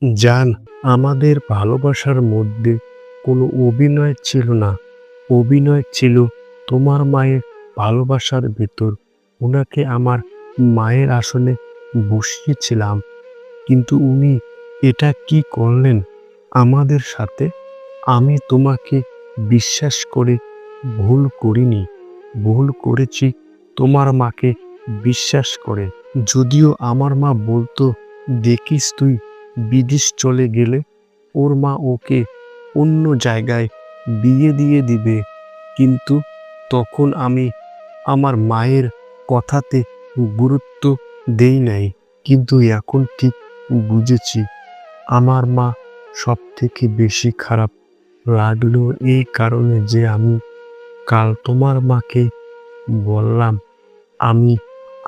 জান, আমাদের ভালোবাসার মধ্যে কোনো অভিনয় ছিল না। অভিনয় ছিল তোমার মায়ের ভালোবাসার ভেতর। উনাকে আমার মায়ের আসনে বসিয়েছিলাম, কিন্তু উনি এটা কি করলেন আমাদের সাথে? আমি তোমাকে বিশ্বাস করে ভুল করিনি। ভুল করেছি তোমার মাকে বিশ্বাস করে। যদিও আমার মা বলতো, দেখিস তুই বিদেশ চলে গেলে ওর মা ওকে অন্য জায়গায় বিয়ে দিয়ে দিবে। কিন্তু তখন আমি আমার মায়ের কথাতে গুরুত্ব দেই নাই। কিন্তু এখন ঠিক বুঝেছি, আমার মা সব থেকে বেশি খারাপ লাগলো এই কারণে যে আমি কাল তোমার মাকে বললাম, আমি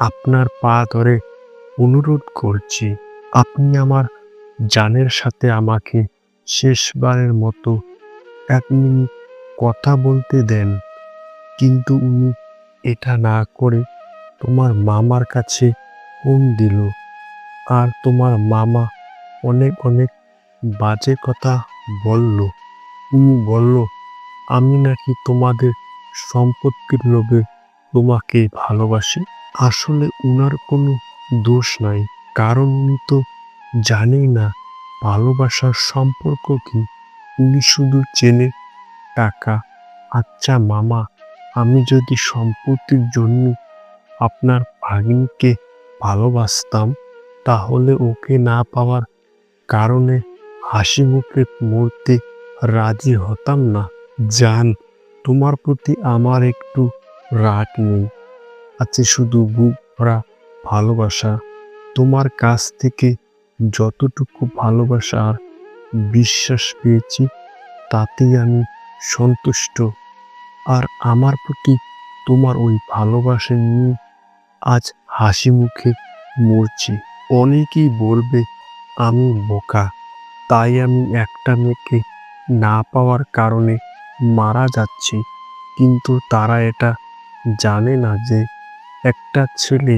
আপনার পা ধরে অনুরোধ করছি, আপনি আমার জানের সাথে আমাকে শেষবারের মতো 1 মিনিট কথা বলতে দেন। কিন্তু উনি এটা না করে তোমার মামার কাছে ফোন দিল। আর তোমার মামা অনেক অনেক বাজে কথা বলল। উনি বলল, আমি নাকি তোমাদের সম্পত্তির লোভে তোমাকে ভালোবাসি। আসলে উনার কোনো দোষ নাই, কারণ উনি তো জানেই না ভালোবাসার সম্পর্ক কি। উনি শুধু চেনে টাকা। আচ্ছা মামা, আমি যদি সম্পত্তির জন্য আপনার ভাগিনকে ভালোবাসতাম, তাহলে ওকে না পাওয়ার কারণে হাসি মুখে মরতে রাজি হতাম না। জান, তোমার প্রতি আমার একটু রাগ নেই, আছে শুধু বুক ভরা ভালোবাসা। তোমার কাছ থেকে যতটুকু ভালোবাসা আর বিশ্বাস পেয়েছি, তাতেই আমি সন্তুষ্ট। আর আমার প্রতি তোমার ওই ভালোবাসা নিয়ে আজ হাসি মুখে মরছি। অনেকেই বলবে আমি বোকা, তাই আমি একটা মেয়েকে না পাওয়ার কারণে মারা যাচ্ছি। কিন্তু তারা এটা জানে না যে একটা ছেলে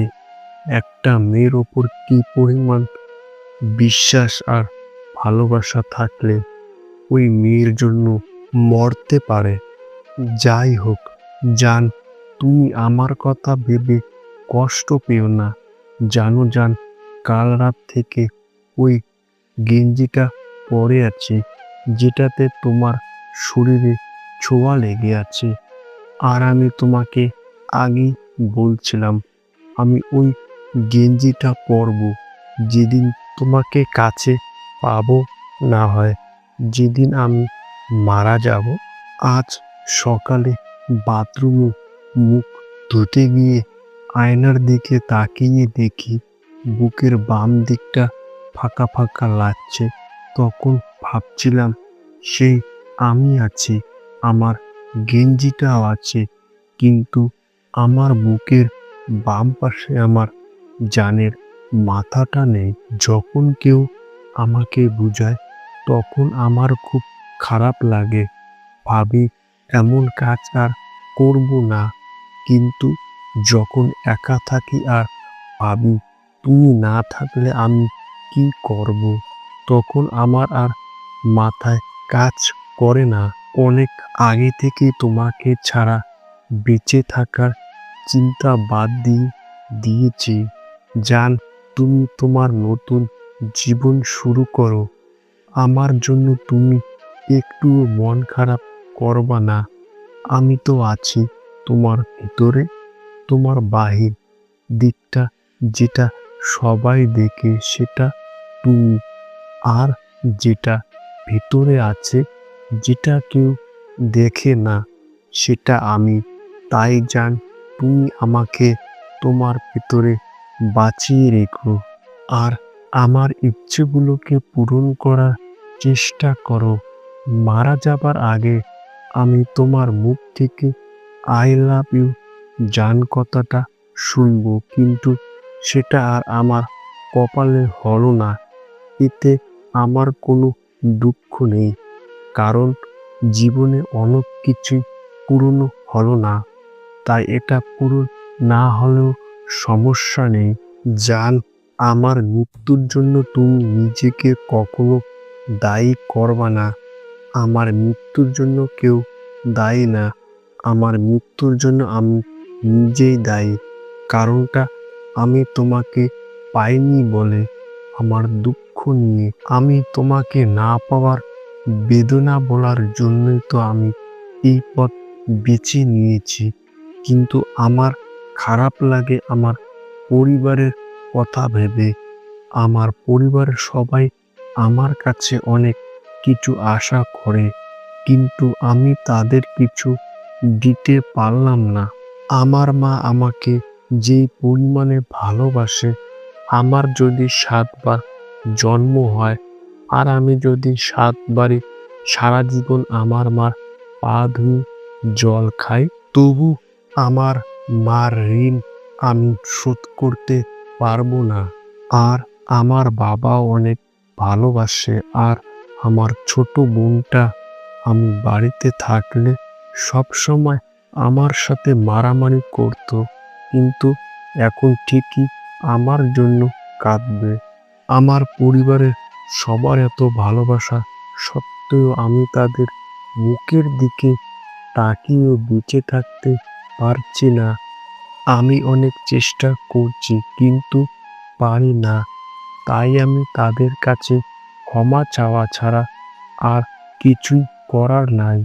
একটা মেয়ের ওপর কি পরিমাণ বিশ্বাস আর ভালোবাসা থাকলে ওই মেয়ের জন্য মরতে পারে। যাই হোক জান, তুমি আমার কথা ভেবে কষ্ট পেও না। জানো জান, কাল রাত থেকে ওই গেঞ্জিটা পরে আছে, যেটাতে তোমার শরীরে ছোঁয়া লেগে আছে। আর আমি তোমাকে আগেই বলছিলাম, আমি ওই গেঞ্জিটা পরবো যেদিন তোমাকে কাছে পাবো, না হয় যেদিন আমি মারা যাব। আজ সকালে বাথরুমে মুখ ধুতে গিয়ে আয়নার দিকে তাকিয়ে দেখি বুকের বাম দিকটা ফাঁকা ফাঁকা লাগছে। তখন ভাবছিলাম, সেই আমি আছি, আমার গেঞ্জিটাও আছে, কিন্তু আমার বুকের বাম পাশে আমার জানের মাথাটা নেই। যখন কেউ আমাকে বুঝায়, তখন আমার খুব খারাপ লাগে। ভাবি এমন কাজ আর করব না। কিন্তু যখন একা থাকি আর ভাবি তুমি না থাকলে আমি কি করব, তখন আমার আর মাথায় কাজ করে না। অনেক আগে থেকেই তোমাকে ছাড়া বেঁচে থাকার চিন্তা বাদ দিয়েছি। জান, তুমি তোমার নতুন জীবন শুরু করো। আমার জন্য তুমি একটুও মন খারাপ করবা না। আমি তো আছি তোমার ভিতরে। তোমার বাহির দিকটা যেটা সবাই দেখে সেটা তুমি, আর যেটা ভিতরে আছে, যেটা কেউ দেখে না, সেটা আমি। তাই জান, তুমি আমাকে তোমার ভিতরে বাঁচিয়ে রেখো। আর আমার ইচ্ছেগুলোকে পূরণ করার চেষ্টা করো। মারা যাবার আগে আমি তোমার মুখ থেকে আই লাভ ইউ জান কথাটা শুনবো, কিন্তু সেটা আর আমার কপালে হলো না। এতে আমার কোনো দুঃখ নেই, কারণ জীবনে অনেক কিছু পূরণ হলো না। তাই এটা পূরণ না হলেও সমস্যা নেই। জান, আমার মৃত্যুর জন্য তুমি নিজেকে কখনো দায়ী করবা না। আমার মৃত্যুর জন্য কেউ দায়ী না। আমার মৃত্যুর জন্য আমি নিজেই দায়ী। কারণটা আমি তোমাকে পাইনি বলে আমার দুঃখ নিয়ে। আমি তোমাকে না পাওয়ার বেদনা বলার জন্যই তো আমি এই পথ বেছে নিয়েছি। কিন্তু আমার খারাপ লাগে আমার পরিবারের কথা ভেবে। আমার পরিবারের সবাই আমার কাছে অনেক কিছু আশা করে, কিন্তু আমি তাদের কিছু দিতে পারলাম না। আমার মা আমাকে যেই পরিমাণে ভালোবাসে, আমার যদি ৭ বার জন্ম হয় আর আমি যদি ৭ বারই সারা জীবন আমার মার পা ধুয়ে জল খাই, তবু আমার মার ঋণ আমি শোধ করতে পারবো না। আর আমার বাবাও অনেক ভালোবাসে। আর আমার ছোট বোনটা আমি বাড়িতে থাকলে সবসময় আমার সাথে মারামারি করতো, কিন্তু এখন ঠিকই আমার জন্য কাঁদবে। আমার পরিবারের সবার এত ভালোবাসা সত্ত্বেও আমি তাদের মুখের দিকে তাকিয়েও বেঁচে থাকতে পারছি না। আমি অনেক চেষ্টা করছি, কিন্তু পারি না। তাই আমি তাদের কাছে ক্ষমা চাওয়া ছাড়া আর কিছুই করার নাই।